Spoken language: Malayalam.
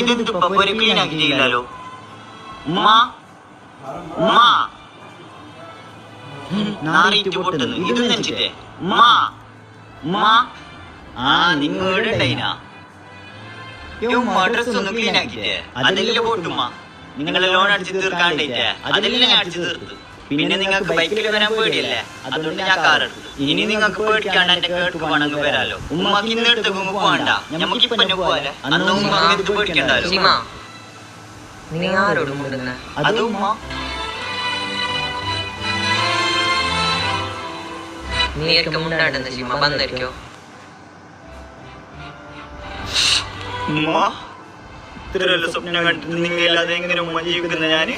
ഇതെന്തിപ്പോ ഒരു ക്ലീൻ ആക്കിയില്ലല്ലോ. നാറിയിട്ട് പൊട്ടുന്നു ഇത് നെച്ചിട്ടേ. നിങ്ങളുണ്ടായിനാ ഡ്രസ് ഒന്ന് ക്ലീൻ ആക്കിട്ടേ. അതെല്ലാം പൊട്ടുമ്മ. നിങ്ങളെ ലോൺ അടിച്ച് തീർക്കാണ്ടേ അതെല്ലാം ഞാൻ അടിച്ചു തീർത്തു. പിന്നെ നിങ്ങൾക്ക് ബൈക്കിൽ വരാൻ പേടിയല്ലേ, അതുകൊണ്ട് ഞാൻ കാർ എടുത്തു. ഇനി നിങ്ങൾക്ക് പേടിക്കാണ്ട് എന്റെ കേട്ട് പോകണമെങ്കിൽ വരാലോ. ഉമ്മക്ക് ഇന്ന് എടുത്തേക്ക് പോകണ്ട, നമുക്ക് ഇപ്പൊ പോവാല്ലേ. അന്ന് ഉമ്മ അങ്ങനത്തെ പേടിക്കണ്ടല്ലോ. നീ ആരോട് മുണ്ടുന്ന? അത് ഉമ്മ നീയൊക്കെ മുണ്ടാടുന്ന ശിമ വന്നിരിക്കോ? ഉമ്മ ഇത്രയല്ല സ്വപ്നം കണ്ടിട്ട് നിങ്ങളില്ലാതെ എങ്ങനെ ഉമ്മ ജീവിക്കുന്ന ഞാന്.